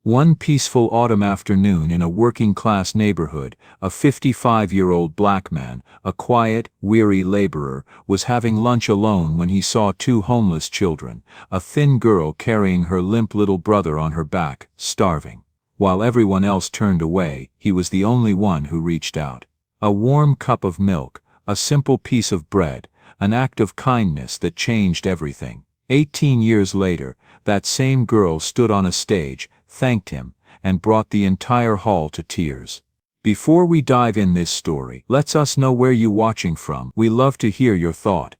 One peaceful autumn afternoon in a working-class neighborhood, a 55-year-old black man, a quiet, weary laborer, was having lunch alone when he saw two homeless children, a thin girl carrying her limp little brother on her back, starving. While everyone else turned away, he was the only one who reached out. A warm cup of milk, a simple piece of bread, an act of kindness that changed everything. 18 years later, that same girl stood on a stage, thanked him, and brought the entire hall to tears. Before we dive in this story, let us know where you watching from. We love to hear your thought.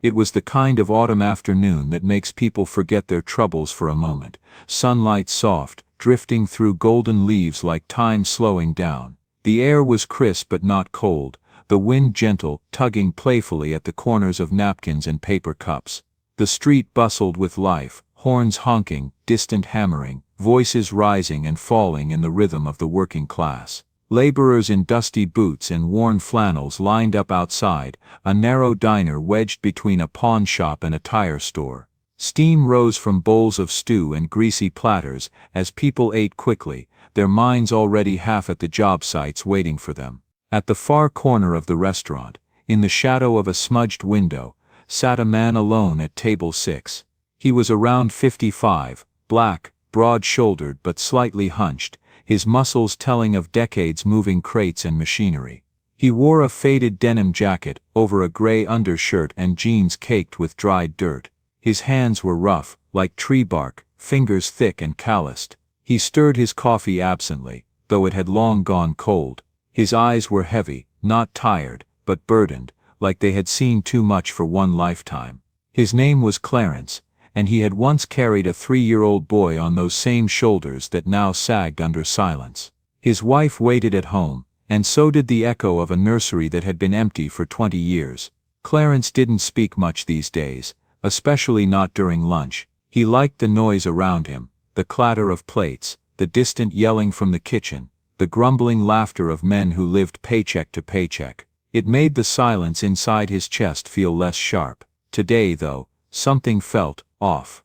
It was the kind of autumn afternoon that makes people forget their troubles for a moment. Sunlight soft, drifting through golden leaves like time slowing down. The air was crisp but not cold, the wind gentle, tugging playfully at the corners of napkins and paper cups. The street bustled with life, horns honking, distant hammering, voices rising and falling in the rhythm of the working class. Laborers in dusty boots and worn flannels lined up outside, a narrow diner wedged between a pawn shop and a tire store. Steam rose from bowls of stew and greasy platters as people ate quickly, their minds already half at the job sites waiting for them. At the far corner of the restaurant, in the shadow of a smudged window, sat a man alone at table 6. He was around 55, black, broad-shouldered but slightly hunched, his muscles telling of decades moving crates and machinery. He wore a faded denim jacket over a gray undershirt and jeans caked with dried dirt. His hands were rough, like tree bark, fingers thick and calloused. He stirred his coffee absently, though it had long gone cold. His eyes were heavy, not tired, but burdened, like they had seen too much for one lifetime. His name was Clarence, and he had once carried a 3-year-old boy on those same shoulders that now sagged under silence. His wife waited at home, and so did the echo of a nursery that had been empty for 20 years. Clarence didn't speak much these days, especially not during lunch. He liked the noise around him, the clatter of plates, the distant yelling from the kitchen, the grumbling laughter of men who lived paycheck to paycheck. It made the silence inside his chest feel less sharp. Today, though, something felt off.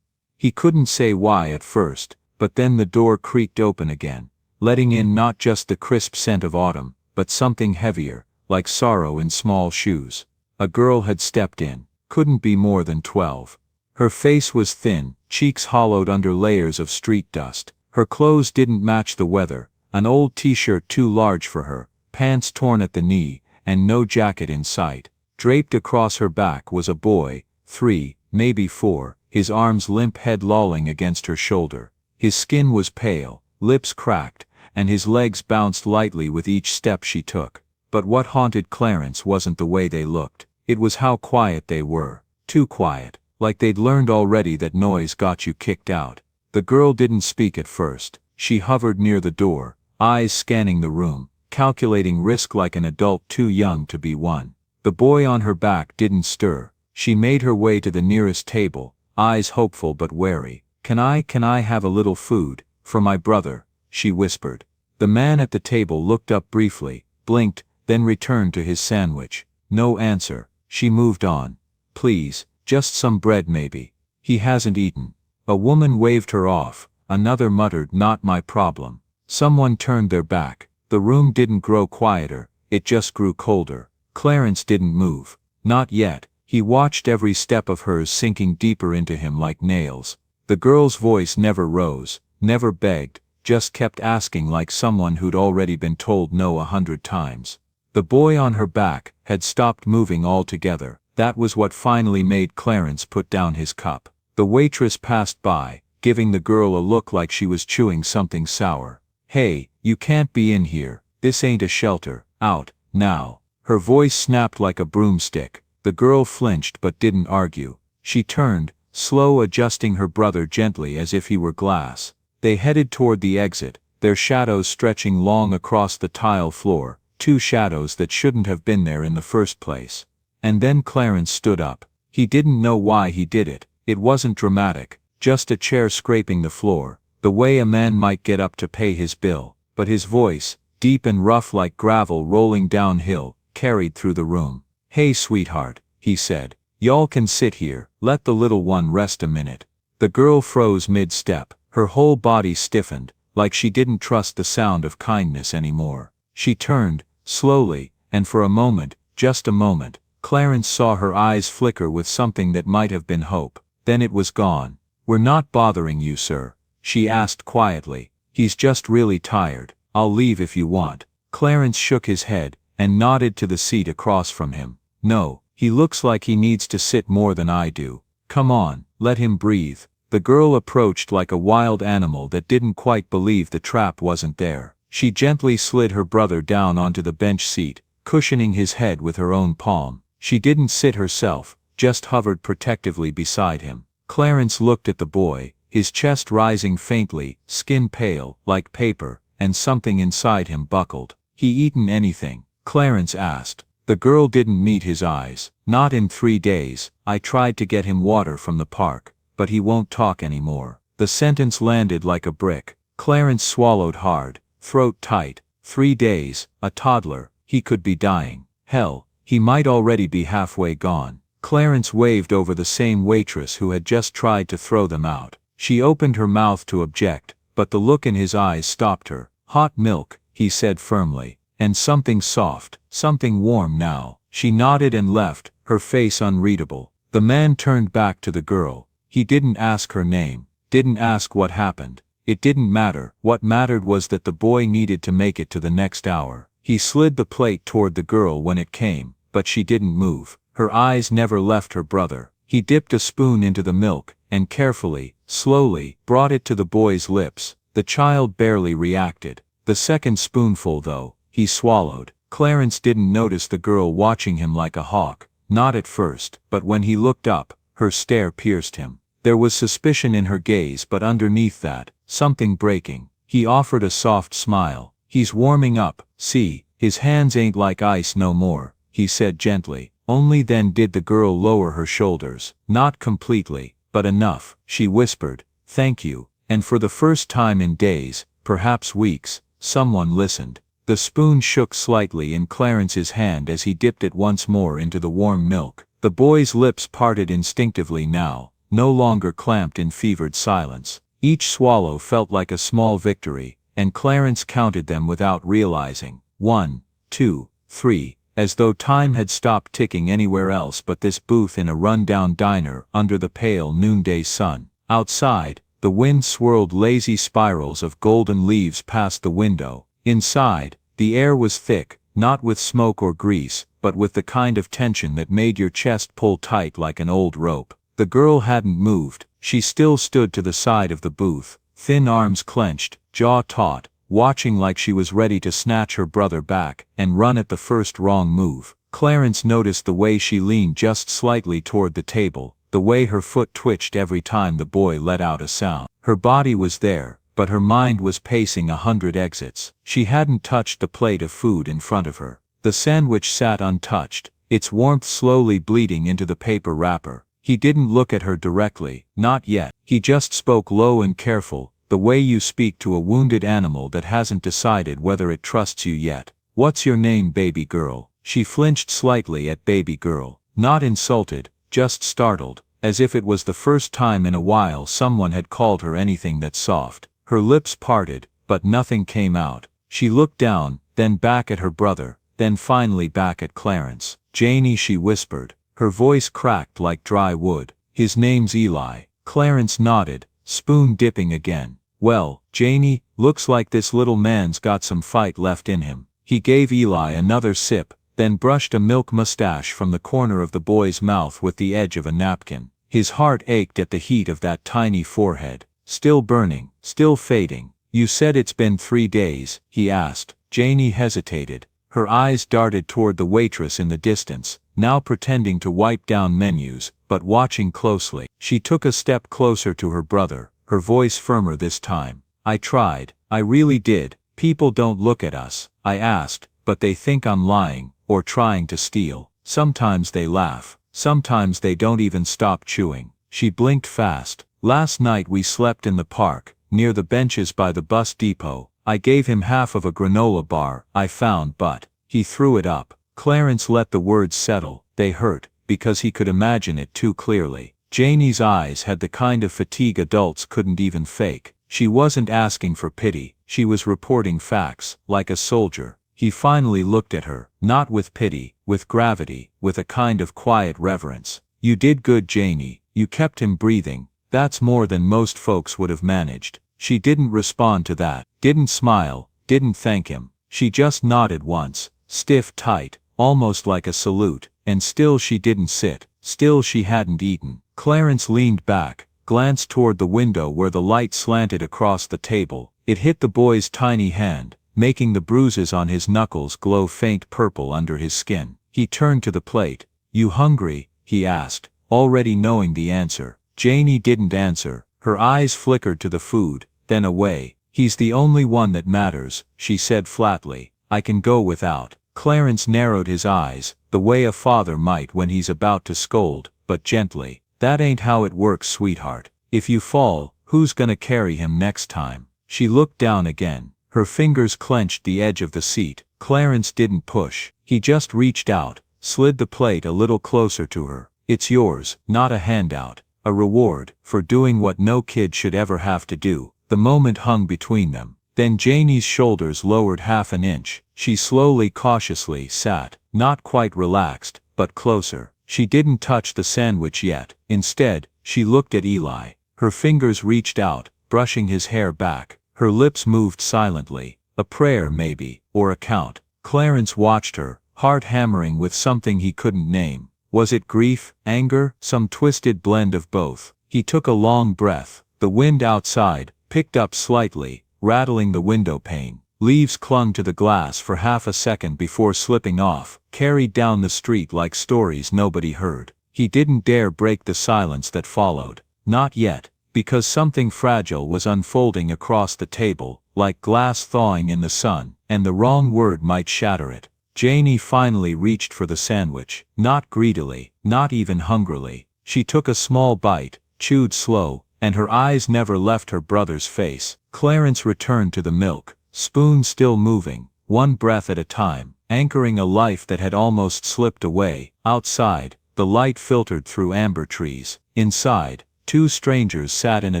He couldn't say why at first, but then the door creaked open again, letting in not just the crisp scent of autumn, but something heavier, like sorrow in small shoes. A girl had stepped in, couldn't be more than 12. Her face was thin, cheeks hollowed under layers of street dust. Her clothes didn't match the weather, an old t-shirt too large for her, pants torn at the knee, and no jacket in sight. Draped across her back was a boy, 3, maybe 4, his arms limp, head lolling against her shoulder. His skin was pale, lips cracked, and his legs bounced lightly with each step she took. But what haunted Clarence wasn't the way they looked, it was how quiet they were. Too quiet, like they'd learned already that noise got you kicked out. The girl didn't speak at first. She hovered near the door, eyes scanning the room, calculating risk like an adult too young to be one. The boy on her back didn't stir. She made her way to the nearest table, eyes hopeful but wary. Can I have a little food, for my brother?" she whispered. The man at the table looked up briefly, blinked, then returned to his sandwich. No answer. She moved on. "Please, just some bread maybe. He hasn't eaten." A woman waved her off, another muttered, "Not my problem." Someone turned their back. The room didn't grow quieter, it just grew colder. Clarence didn't move. Not yet. He watched every step of hers sinking deeper into him like nails. The girl's voice never rose, never begged, just kept asking like someone who'd already been told no 100 times. The boy on her back had stopped moving altogether. That was what finally made Clarence put down his cup. The waitress passed by, giving the girl a look like she was chewing something sour. "Hey, you can't be in here, this ain't a shelter, out, now." Her voice snapped like a broomstick. The girl flinched but didn't argue. She turned, slow, adjusting her brother gently as if he were glass. They headed toward the exit, their shadows stretching long across the tile floor, 2 shadows that shouldn't have been there in the first place. And then Clarence stood up. He didn't know why he did it. It wasn't dramatic, just a chair scraping the floor, the way a man might get up to pay his bill. But his voice, deep and rough like gravel rolling downhill, carried through the room. "Hey sweetheart," he said. "Y'all can sit here, let the little one rest a minute." The girl froze mid-step, Her whole body stiffened, like she didn't trust the sound of kindness anymore. She turned, slowly, and for a moment, just a moment, Clarence saw her eyes flicker with something that might have been hope. Then it was gone. "We're not bothering you, sir?" she asked quietly. "He's just really tired. I'll leave if you want." Clarence shook his head, and nodded to the seat across from him. "No, he looks like he needs to sit more than I do. Come on, let him breathe." The girl approached like a wild animal that didn't quite believe the trap wasn't there. She gently slid her brother down onto the bench seat, cushioning his head with her own palm. She didn't sit herself, just hovered protectively beside him. Clarence looked at the boy, his chest rising faintly, skin pale, like paper, and something inside him buckled. "He eaten anything?" Clarence asked. The girl didn't meet his eyes. "Not in 3 days. I tried to get him water from the park, but he won't talk anymore." The sentence landed like a brick. Clarence swallowed hard, throat tight. 3 days, a toddler, he could be dying. Hell, he might already be halfway gone. Clarence waved over the same waitress who had just tried to throw them out. She opened her mouth to object, but the look in his eyes stopped her. "Hot milk," he said firmly. "And something soft, something warm now." She nodded and left, her face unreadable. The man turned back to the girl. He didn't ask her name, didn't ask what happened. It didn't matter. What mattered was that the boy needed to make it to the next hour. He slid the plate toward the girl when it came, but she didn't move. Her eyes never left her brother. He dipped a spoon into the milk, and carefully, slowly, brought it to the boy's lips. The child barely reacted. The second spoonful, though, he swallowed. Clarence didn't notice the girl watching him like a hawk, not at first, but when he looked up, her stare pierced him. There was suspicion in her gaze, but underneath that, something breaking. He offered a soft smile. "He's warming up, see, his hands ain't like ice no more," he said gently. Only then did the girl lower her shoulders. "Not completely, but enough," she whispered. "Thank you." And for the first time in days, perhaps weeks, someone listened. The spoon shook slightly in Clarence's hand as he dipped it once more into the warm milk. The boy's lips parted instinctively now, no longer clamped in fevered silence. Each swallow felt like a small victory, and Clarence counted them without realizing. 1, 2, 3, as though time had stopped ticking anywhere else but this booth in a run-down diner under the pale noonday sun. Outside, the wind swirled lazy spirals of golden leaves past the window. Inside, the air was thick, not with smoke or grease, but with the kind of tension that made your chest pull tight like an old rope. The girl hadn't moved. She still stood to the side of the booth, thin arms clenched, jaw taut, watching like she was ready to snatch her brother back and run at the first wrong move. Clarence noticed the way she leaned just slightly toward the table, the way her foot twitched every time the boy let out a sound. Her body was there, but her mind was pacing 100 exits. She hadn't touched the plate of food in front of her. The sandwich sat untouched, its warmth slowly bleeding into the paper wrapper. He didn't look at her directly, not yet. He just spoke low and careful, the way you speak to a wounded animal that hasn't decided whether it trusts you yet. "What's your name, baby girl?" She flinched slightly at baby girl, not insulted, just startled, as if it was the first time in a while someone had called her anything that soft. Her lips parted, but nothing came out. She looked down, then back at her brother, then finally back at Clarence. "Janie," she whispered. Her voice cracked like dry wood. "His name's Eli." Clarence nodded, spoon dipping again. "Well, Janie, looks like this little man's got some fight left in him." He gave Eli another sip, then brushed a milk mustache from the corner of the boy's mouth with the edge of a napkin. His heart ached at the heat of that tiny forehead. Still burning, still fading. "You said it's been 3 days, he asked. Janie hesitated. Her eyes darted toward the waitress in the distance, now pretending to wipe down menus, but watching closely. She took a step closer to her brother, her voice firmer this time. "I tried, I really did. People don't look at us. I asked, but they think I'm lying, or trying to steal. Sometimes they laugh, sometimes they don't even stop chewing." She blinked fast. "Last night we slept in the park, near the benches by the bus depot. I gave him half of a granola bar I found, but he threw it up." Clarence let the words settle. They hurt, because he could imagine it too clearly. Janie's eyes had the kind of fatigue adults couldn't even fake. She wasn't asking for pity, she was reporting facts, like a soldier. He finally looked at her, not with pity, with gravity, with a kind of quiet reverence. You did good, Janie, you kept him breathing, that's more than most folks would have managed. She didn't respond to that, didn't smile, didn't thank him. She just nodded once, stiff, tight, almost like a salute, and still she didn't sit, still she hadn't eaten. Clarence leaned back, glanced toward the window where the light slanted across the table. It hit the boy's tiny hand, making the bruises on his knuckles glow faint purple under his skin. He turned to the plate. You hungry? He asked, already knowing the answer. Janie didn't answer, her eyes flickered to the food, then away. He's the only one that matters, she said flatly. I can go without. Clarence narrowed his eyes, the way a father might when he's about to scold, but gently. That ain't how it works, sweetheart. If you fall, who's gonna carry him next time? She looked down again. Her fingers clenched the edge of the seat. Clarence didn't push. He just reached out, slid the plate a little closer to her. It's yours, not a handout. A reward, for doing what no kid should ever have to do. The moment hung between them. Then Janie's shoulders lowered half an inch. She slowly, cautiously sat, not quite relaxed, but closer. She didn't touch the sandwich yet. Instead, she looked at Eli. Her fingers reached out, brushing his hair back. Her lips moved silently. A prayer maybe, or a count. Clarence watched her, heart hammering with something he couldn't name. Was it grief, anger, some twisted blend of both? He took a long breath. The wind outside picked up slightly, rattling the window pane. Leaves clung to the glass for half a second before slipping off, carried down the street like stories nobody heard. He didn't dare break the silence that followed. Not yet, because something fragile was unfolding across the table, like glass thawing in the sun, and the wrong word might shatter it. Janie finally reached for the sandwich, not greedily, not even hungrily. She took a small bite, chewed slow, and her eyes never left her brother's face. Clarence returned to the milk, spoon still moving, one breath at a time, anchoring a life that had almost slipped away. Outside, the light filtered through amber trees. Inside, two strangers sat in a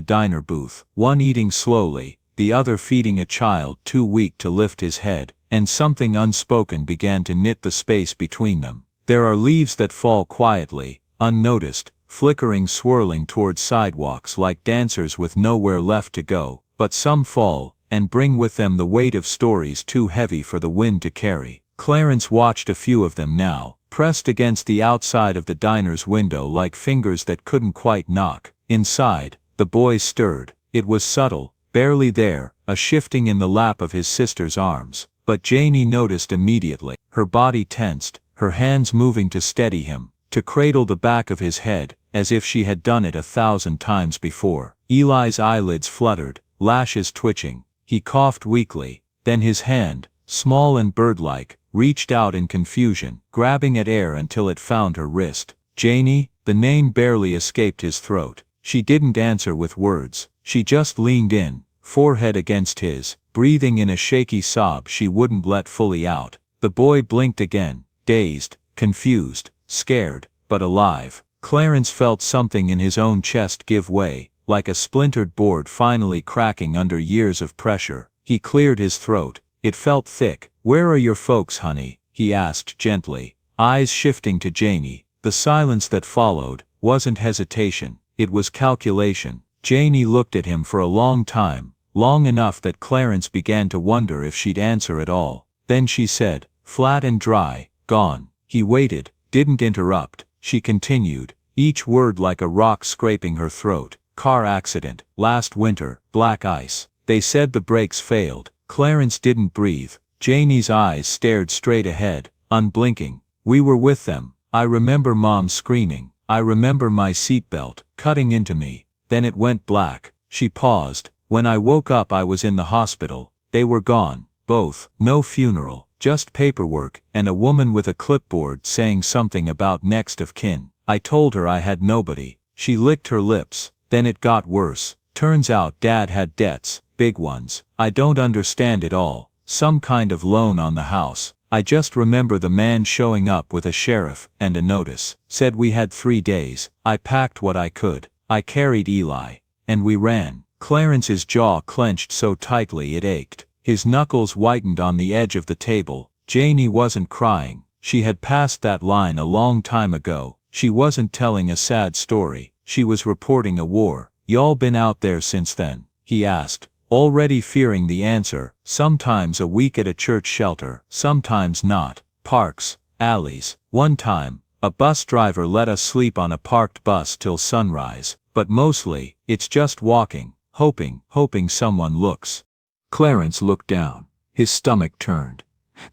diner booth, one eating slowly, the other feeding a child too weak to lift his head, and something unspoken began to knit the space between them. There are leaves that fall quietly, unnoticed, flickering, swirling towards sidewalks like dancers with nowhere left to go, but some fall, and bring with them the weight of stories too heavy for the wind to carry. Clarence watched a few of them now, pressed against the outside of the diner's window like fingers that couldn't quite knock. Inside, the boy stirred. It was subtle, barely there, a shifting in the lap of his sister's arms. But Janie noticed immediately. Her body tensed, her hands moving to steady him, to cradle the back of his head, as if she had done it 1,000 times before. Eli's eyelids fluttered, lashes twitching. He coughed weakly. Then his hand, small and bird-like, reached out in confusion, grabbing at air until it found her wrist. Janie, the name barely escaped his throat. She didn't answer with words. She just leaned in, forehead against his, breathing in a shaky sob she wouldn't let fully out. The boy blinked again, dazed, confused, scared, but alive. Clarence felt something in his own chest give way, like a splintered board finally cracking under years of pressure. He cleared his throat. It felt thick. "Where are your folks, honey?" he asked gently, eyes shifting to Janie. The silence that followed wasn't hesitation, it was calculation. Janie looked at him for a long time, long enough that Clarence began to wonder if she'd answer at all. Then she said, flat and dry, "Gone." He waited, didn't interrupt. She continued, each word like a rock scraping her throat. "Car accident, last winter, black ice. They said the brakes failed." Clarence didn't breathe. Janie's eyes stared straight ahead, unblinking. "We were with them. I remember Mom screaming. I remember my seatbelt cutting into me. Then it went black." She paused. "When I woke up I was in the hospital. They were gone, both. No funeral, just paperwork, and a woman with a clipboard saying something about next of kin. I told her I had nobody." She licked her lips. "Then it got worse. Turns out Dad had debts, big ones. I don't understand it all. Some kind of loan on the house. I just remember the man showing up with a sheriff and a notice. Said we had 3 days. I packed what I could. I carried Eli. And we ran." Clarence's jaw clenched so tightly it ached. His knuckles whitened on the edge of the table. Janie wasn't crying. She had passed that line a long time ago. She wasn't telling a sad story. She was reporting a war. "Y'all been out there since then?" he asked, already fearing the answer. "Sometimes a week at a church shelter, sometimes not. Parks, alleys. One time, a bus driver let us sleep on a parked bus till sunrise. But mostly, it's just walking, hoping someone looks." Clarence looked down. His stomach turned.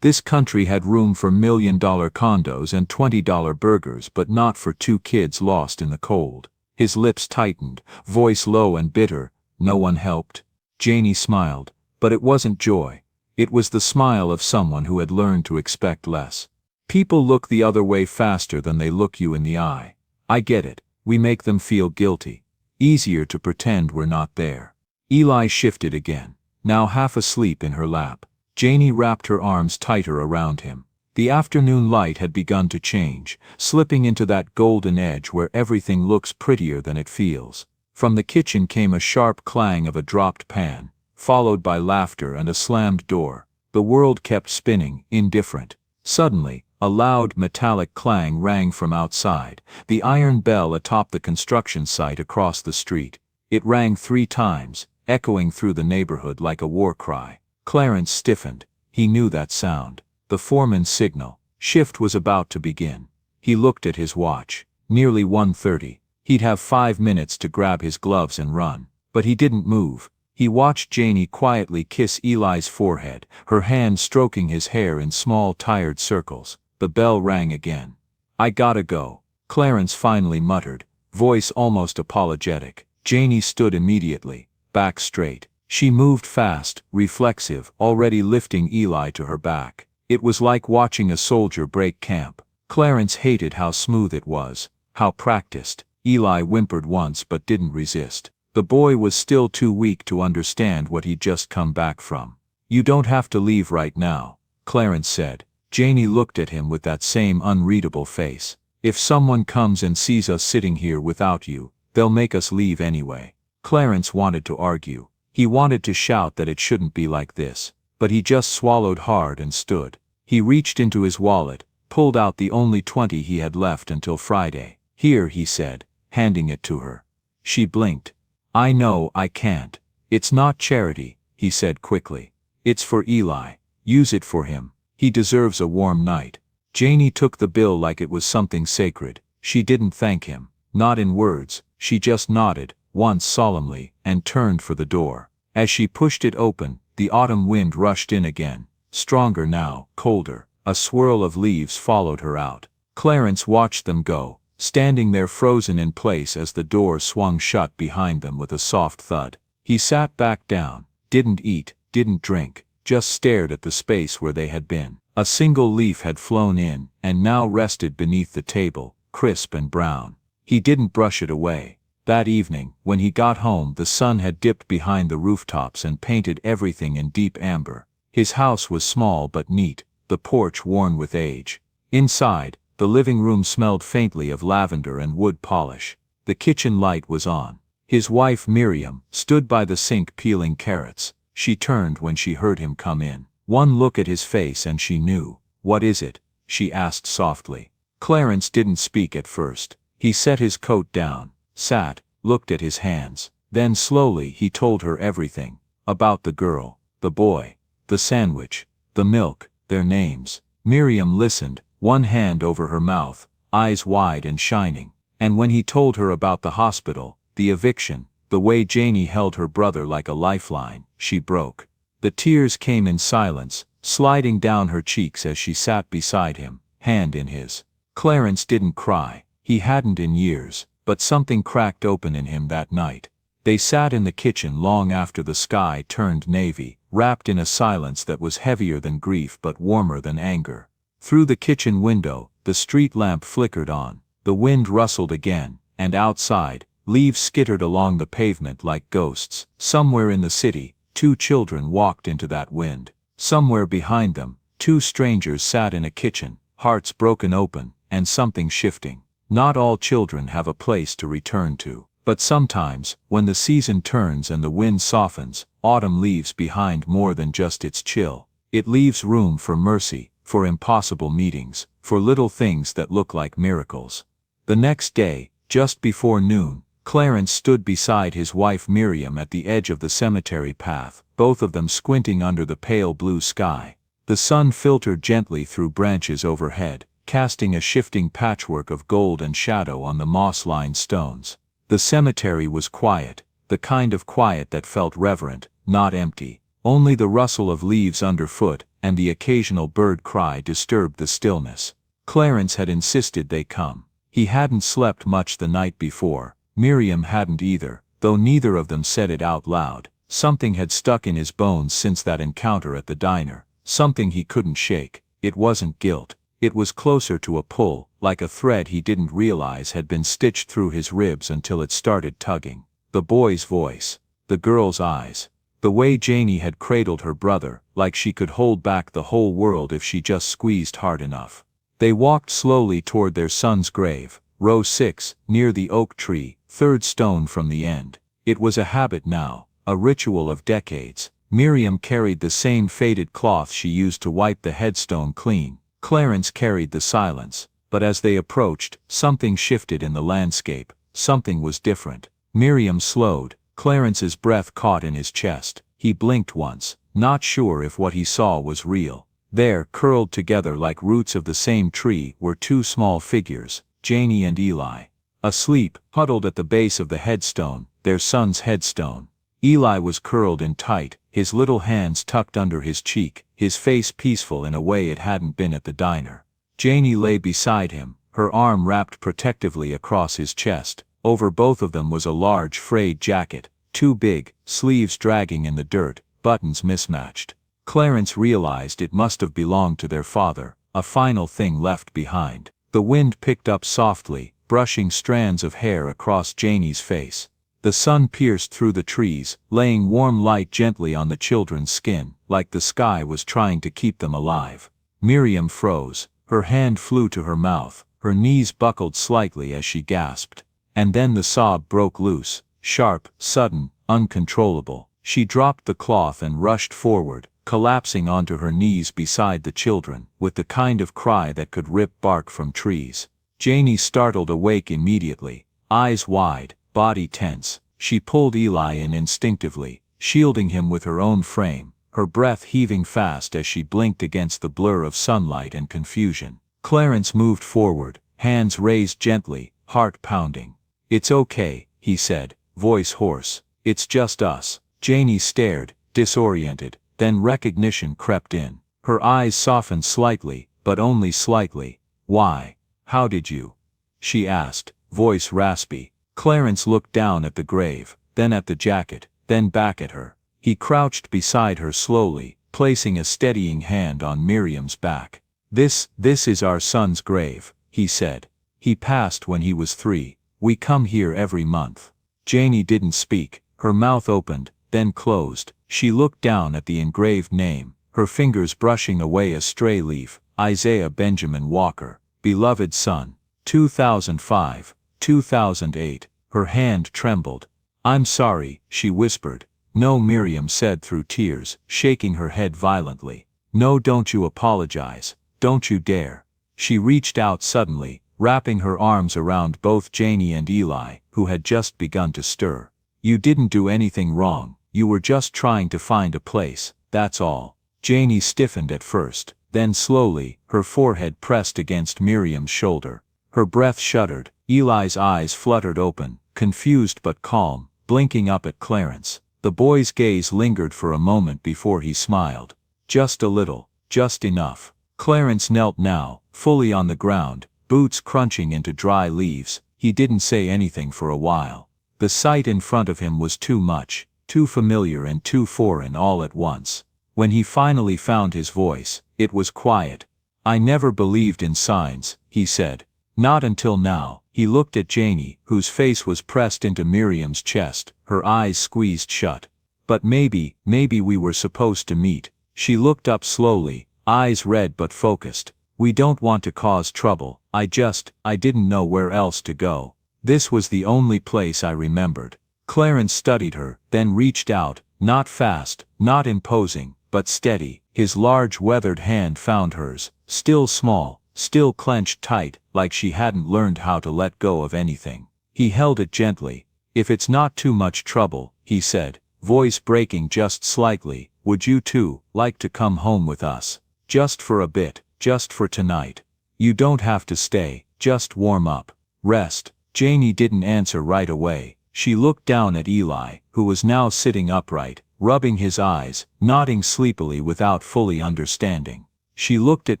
This country had room for $1 million condos and $20 burgers, but not for two kids lost in the cold. His lips tightened, voice low and bitter. "No one helped?" Janie smiled, but it wasn't joy. It was the smile of someone who had learned to expect less. "People look the other way faster than they look you in the eye. I get it. We make them feel guilty. Easier to pretend we're not there." Eli shifted again, now half asleep in her lap. Janie wrapped her arms tighter around him. The afternoon light had begun to change, slipping into that golden edge where everything looks prettier than it feels. From the kitchen came a sharp clang of a dropped pan, followed by laughter and a slammed door. The world kept spinning, indifferent. Suddenly, a loud metallic clang rang from outside, the iron bell atop the construction site across the street. It rang 3 times, echoing through the neighborhood like a war cry. Clarence stiffened. He knew that sound. The foreman's signal. Shift was about to begin. He looked at his watch. Nearly 1:30. He'd have 5 minutes to grab his gloves and run. But he didn't move. He watched Janie quietly kiss Eli's forehead, her hand stroking his hair in small tired circles. The bell rang again. "I gotta go," Clarence finally muttered, voice almost apologetic. Janie stood immediately, back straight. She moved fast, reflexive, already lifting Eli to her back. It was like watching a soldier break camp. Clarence hated how smooth it was, how practiced. Eli whimpered once but didn't resist. The boy was still too weak to understand what he'd just come back from. "You don't have to leave right now," Clarence said. Janie looked at him with that same unreadable face. "If someone comes and sees us sitting here without you, they'll make us leave anyway." Clarence wanted to argue. He wanted to shout that it shouldn't be like this, but he just swallowed hard and stood. He reached into his wallet, pulled out the only 20 he had left until Friday. "Here," he said, handing it to her. She blinked. "I know I can't. It's not charity," he said quickly. "It's for Eli. Use it for him. He deserves a warm night." Janie took the bill like it was something sacred. She didn't thank him, not in words. She just nodded, once solemnly, and turned for the door. As she pushed it open, the autumn wind rushed in again, stronger now, colder. A swirl of leaves followed her out. Clarence watched them go, standing there frozen in place as the door swung shut behind them with a soft thud. He sat back down, didn't eat, didn't drink, just stared at the space where they had been. A single leaf had flown in, and now rested beneath the table, crisp and brown. He didn't brush it away. That evening, when he got home, the sun had dipped behind the rooftops and painted everything in deep amber. His house was small but neat, the porch worn with age. Inside, the living room smelled faintly of lavender and wood polish. The kitchen light was on. His wife Miriam stood by the sink peeling carrots. She turned when she heard him come in. One look at his face and she knew. "What is it?" she asked softly. Clarence didn't speak at first. He set his coat down, sat, looked at his hands. Then slowly he told her everything. About the girl, the boy, the sandwich, the milk, their names. Miriam listened, one hand over her mouth, eyes wide and shining. And when he told her about the hospital, the eviction, the way Janie held her brother like a lifeline, she broke. The tears came in silence, sliding down her cheeks as she sat beside him, hand in his. Clarence didn't cry. He hadn't in years, but something cracked open in him that night. They sat in the kitchen long after the sky turned navy, wrapped in a silence that was heavier than grief but warmer than anger. Through the kitchen window, the street lamp flickered on. The wind rustled again, and outside, leaves skittered along the pavement like ghosts. Somewhere in the city, 2 children walked into that wind. Somewhere behind them, 2 strangers sat in a kitchen, hearts broken open, and something shifting. Not all children have a place to return to. But sometimes, when the season turns and the wind softens, autumn leaves behind more than just its chill. It leaves room for mercy, for impossible meetings, for little things that look like miracles. The next day, just before noon, Clarence stood beside his wife Miriam at the edge of the cemetery path, both of them squinting under the pale blue sky. The sun filtered gently through branches overhead, casting a shifting patchwork of gold and shadow on the moss-lined stones. The cemetery was quiet, the kind of quiet that felt reverent, not empty. Only the rustle of leaves underfoot and the occasional bird cry disturbed the stillness. Clarence had insisted they come. He hadn't slept much the night before. Miriam hadn't either, though neither of them said it out loud. Something had stuck in his bones since that encounter at the diner, something he couldn't shake. It wasn't guilt. It was closer to a pull, like a thread he didn't realize had been stitched through his ribs until it started tugging. The boy's voice, the girl's eyes, the way Janie had cradled her brother, like she could hold back the whole world if she just squeezed hard enough. They walked slowly toward their son's grave, row 6, near the oak tree, third stone from the end. It was a habit now, a ritual of decades. Miriam carried the same faded cloth she used to wipe the headstone clean. Clarence carried the silence, but as they approached, something shifted in the landscape. Something was different. Miriam slowed. Clarence's breath caught in his chest. He blinked once, not sure if what he saw was real. There, curled together like roots of the same tree, were two small figures, Janie and Eli. Asleep, huddled at the base of the headstone, their son's headstone. Eli was curled in tight, his little hands tucked under his cheek, his face peaceful in a way it hadn't been at the diner. Janie lay beside him, her arm wrapped protectively across his chest. Over both of them was a large frayed jacket, too big, sleeves dragging in the dirt, buttons mismatched. Clarence realized it must have belonged to their father, a final thing left behind. The wind picked up softly, brushing strands of hair across Janie's face. The sun pierced through the trees, laying warm light gently on the children's skin, like the sky was trying to keep them alive. Miriam froze, her hand flew to her mouth, her knees buckled slightly as she gasped. And then the sob broke loose, sharp, sudden, uncontrollable. She dropped the cloth and rushed forward, collapsing onto her knees beside the children, with the kind of cry that could rip bark from trees. Janie startled awake immediately, eyes wide, body tense. She pulled Eli in instinctively, shielding him with her own frame, her breath heaving fast as she blinked against the blur of sunlight and confusion. Clarence moved forward, hands raised gently, heart pounding. "It's okay," he said, voice hoarse. "It's just us." Janie stared, disoriented, then recognition crept in. Her eyes softened slightly, but only slightly. "Why? How did you?" she asked, voice raspy. Clarence looked down at the grave, then at the jacket, then back at her. He crouched beside her slowly, placing a steadying hand on Miriam's back. This is our son's grave," he said. "He passed when he was 3. We come here every month." Janie didn't speak, her mouth opened, then closed. She looked down at the engraved name, her fingers brushing away a stray leaf. Isaiah Benjamin Walker, beloved son, 2005, 2008. Her hand trembled. "I'm sorry," she whispered. "No," Miriam said through tears, shaking her head violently. "No, don't you apologize. Don't you dare." She reached out suddenly, wrapping her arms around both Janie and Eli, who had just begun to stir. "You didn't do anything wrong, you were just trying to find a place, that's all." Janie stiffened at first, then slowly, her forehead pressed against Miriam's shoulder. Her breath shuddered. Eli's eyes fluttered open, confused but calm, blinking up at Clarence. The boy's gaze lingered for a moment before he smiled. "Just a little, just enough." Clarence knelt now, fully on the ground, boots crunching into dry leaves. He didn't say anything for a while. The sight in front of him was too much, too familiar and too foreign all at once. When he finally found his voice, it was quiet. "I never believed in signs," he said. "Not until now." He looked at Janie, whose face was pressed into Miriam's chest, her eyes squeezed shut. "But maybe we were supposed to meet." She looked up slowly, eyes red but focused. "We don't want to cause trouble. I didn't know where else to go." This was the only place I remembered. Clarence studied her, then reached out, not fast, not imposing, but steady. His large weathered hand found hers, still small, still clenched tight, like she hadn't learned how to let go of anything. He held it gently. "If it's not too much trouble," he said, voice breaking just slightly, "would you two like to come home with us? Just for a bit, just for tonight. You don't have to stay, just warm up. Rest." Janie didn't answer right away. She looked down at Eli, who was now sitting upright, rubbing his eyes, nodding sleepily without fully understanding. She looked at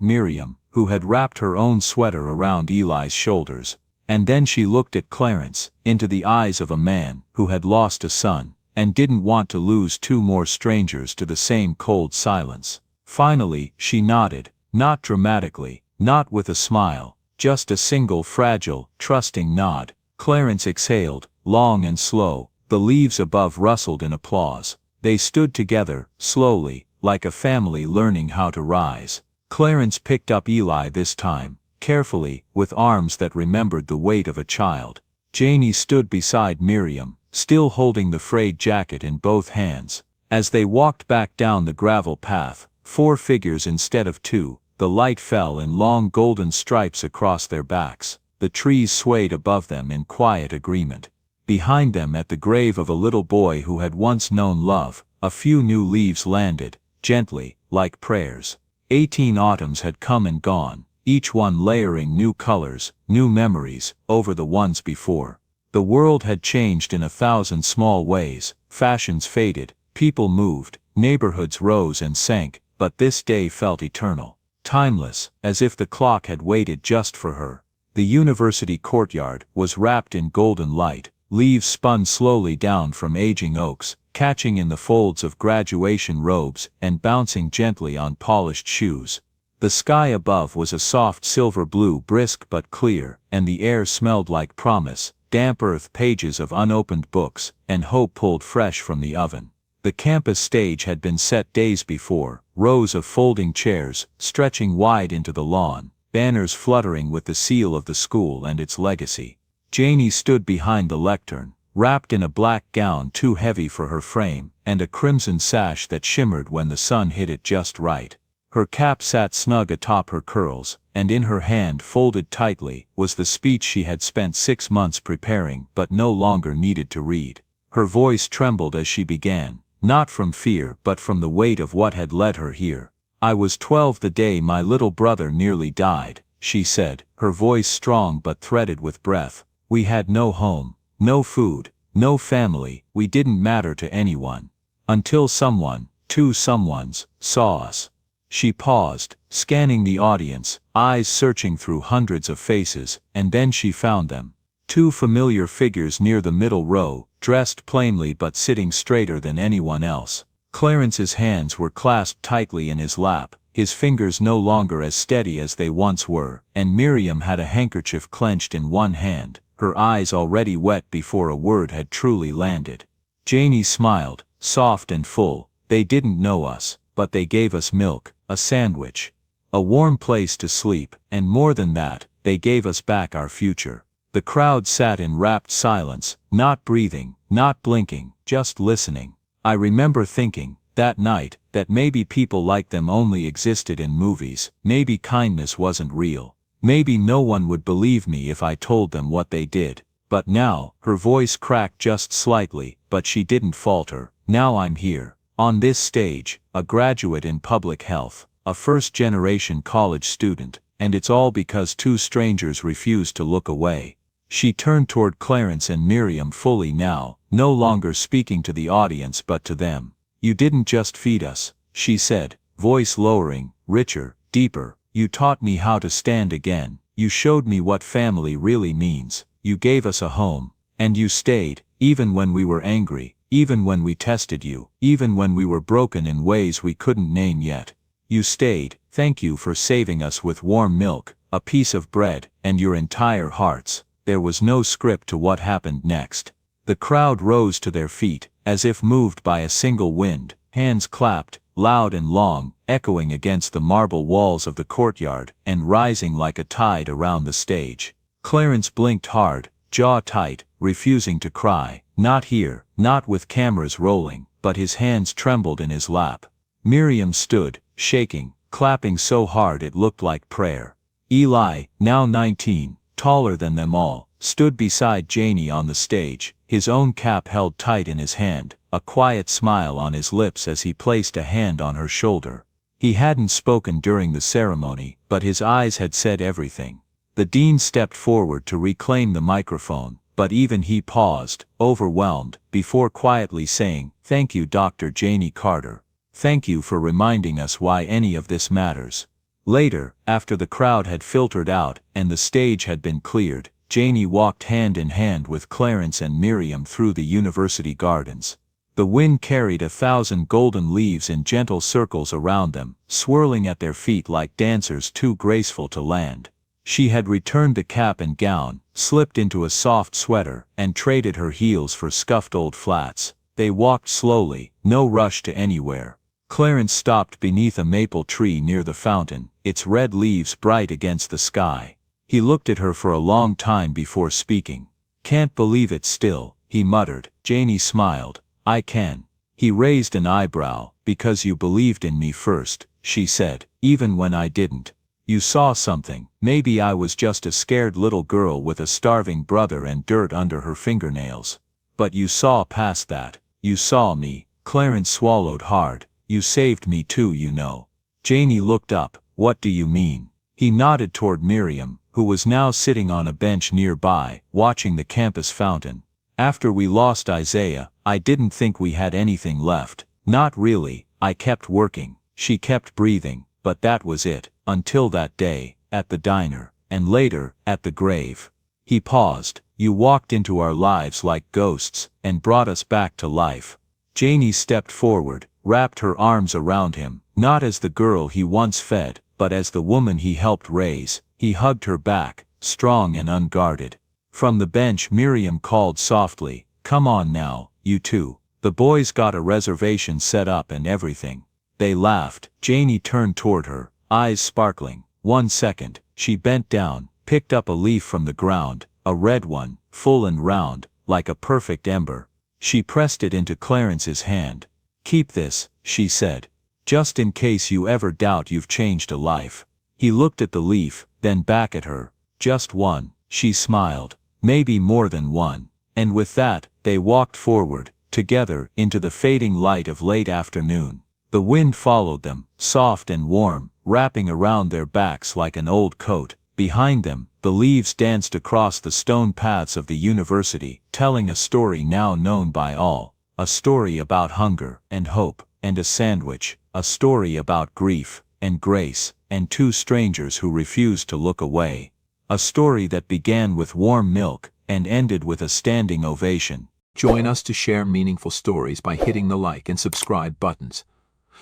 Miriam, who had wrapped her own sweater around Eli's shoulders. And then she looked at Clarence, into the eyes of a man who had lost a son, and didn't want to lose two more strangers to the same cold silence. Finally, she nodded, not dramatically, not with a smile, just a single fragile, trusting nod. Clarence exhaled, long and slow. The leaves above rustled in applause. They stood together, slowly, like a family learning how to rise. Clarence picked up Eli this time, carefully, with arms that remembered the weight of a child. Janie stood beside Miriam, still holding the frayed jacket in both hands. As they walked back down the gravel path, 4 figures instead of 2, the light fell in long golden stripes across their backs. The trees swayed above them in quiet agreement. Behind them, at the grave of a little boy who had once known love, a few new leaves landed, gently, like prayers. 18 autumns had come and gone, each one layering new colors, new memories, over the ones before. The world had changed in 1,000 small ways. Fashions faded, people moved, neighborhoods rose and sank, but this day felt eternal. Timeless, as if the clock had waited just for her. The university courtyard was wrapped in golden light. Leaves spun slowly down from aging oaks, catching in the folds of graduation robes and bouncing gently on polished shoes. The sky above was a soft silver blue, brisk but clear, and the air smelled like promise, damp earth, pages of unopened books, and hope pulled fresh from the oven. The campus stage had been set days before, rows of folding chairs, stretching wide into the lawn, banners fluttering with the seal of the school and its legacy. Janie stood behind the lectern, wrapped in a black gown too heavy for her frame, and a crimson sash that shimmered when the sun hit it just right. Her cap sat snug atop her curls, and in her hand, folded tightly, was the speech she had spent 6 months preparing but no longer needed to read. Her voice trembled as she began, not from fear but from the weight of what had led her here. "I was 12 the day my little brother nearly died," she said, her voice strong but threaded with breath. "We had no home, no food, no family, we didn't matter to anyone. Until someone, 2 someones, saw us." She paused, scanning the audience, eyes searching through hundreds of faces, and then she found them. 2 familiar figures near the middle row, dressed plainly but sitting straighter than anyone else. Clarence's hands were clasped tightly in his lap, his fingers no longer as steady as they once were, and Miriam had a handkerchief clenched in one hand, her eyes already wet before a word had truly landed. Janie smiled, soft and full. "They didn't know us, but they gave us milk, a sandwich, a warm place to sleep, and more than that, they gave us back our future." The crowd sat in rapt silence, not breathing, not blinking, just listening. I remember thinking, that night, that maybe people like them only existed in movies, maybe kindness wasn't real. Maybe no one would believe me if I told them what they did. But now, her voice cracked just slightly, but she didn't falter. "Now I'm here, on this stage, a graduate in public health, a first-generation college student, and it's all because 2 strangers refused to look away." She turned toward Clarence and Miriam fully now, no longer speaking to the audience but to them. "You didn't just feed us," she said, voice lowering, richer, deeper. "You taught me how to stand again. You showed me what family really means. You gave us a home. And you stayed, even when we were angry, even when we tested you, even when we were broken in ways we couldn't name yet. You stayed. Thank you for saving us with warm milk, a piece of bread, and your entire hearts." There was no script to what happened next. The crowd rose to their feet, as if moved by a single wind. Hands clapped, loud and long, echoing against the marble walls of the courtyard, and rising like a tide around the stage. Clarence blinked hard, jaw tight, refusing to cry. Not here, not with cameras rolling, but his hands trembled in his lap. Miriam stood, shaking, clapping so hard it looked like prayer. Eli, now 19, taller than them all, stood beside Janie on the stage, his own cap held tight in his hand, a quiet smile on his lips as he placed a hand on her shoulder. He hadn't spoken during the ceremony, but his eyes had said everything. The dean stepped forward to reclaim the microphone, but even he paused, overwhelmed, before quietly saying, "Thank you, Dr. Janie Carter. Thank you for reminding us why any of this matters." Later, after the crowd had filtered out and the stage had been cleared, Janie walked hand in hand with Clarence and Miriam through the university gardens. The wind carried 1,000 golden leaves in gentle circles around them, swirling at their feet like dancers too graceful to land. She had returned the cap and gown, slipped into a soft sweater, and traded her heels for scuffed old flats. They walked slowly, no rush to anywhere. Clarence stopped beneath a maple tree near the fountain, its red leaves bright against the sky. He looked at her for a long time before speaking. "Can't believe it still," he muttered. Janie smiled. "I can." He raised an eyebrow. "Because you believed in me first," she said, "even when I didn't. You saw something. Maybe I was just a scared little girl with a starving brother and dirt under her fingernails. But you saw past that. You saw me." Clarence swallowed hard. "You saved me too, you know." Janie looked up. "What do you mean?" He nodded toward Miriam, who was now sitting on a bench nearby, watching the campus fountain. "After we lost Isaiah, I didn't think we had anything left. Not really. I kept working." She kept breathing, but that was it, until that day, at the diner, and later, at the grave. He paused. "You walked into our lives like ghosts, and brought us back to life." Janie stepped forward, wrapped her arms around him, not as the girl he once fed, but as the woman he helped raise. He hugged her back, strong and unguarded. From the bench Miriam called softly, "Come on now, you two. The boys got a reservation set up and everything." They laughed. Janie turned toward her, eyes sparkling. "1 second." She bent down, picked up a leaf from the ground, a red one, full and round, like a perfect ember. She pressed it into Clarence's hand. "Keep this," she said. "Just in case you ever doubt you've changed a life." He looked at the leaf, then back at her. "Just one," she smiled. "Maybe more than one." And with that, they walked forward, together, into the fading light of late afternoon. The wind followed them, soft and warm, wrapping around their backs like an old coat. Behind them, the leaves danced across the stone paths of the university, telling a story now known by all. A story about hunger, and hope, and a sandwich. A story about grief, and grace, and two strangers who refused to look away. A story that began with warm milk, and ended with a standing ovation. Join us to share meaningful stories by hitting the like and subscribe buttons.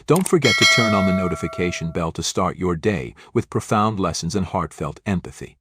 Don't forget to turn on the notification bell to start your day with profound lessons and heartfelt empathy.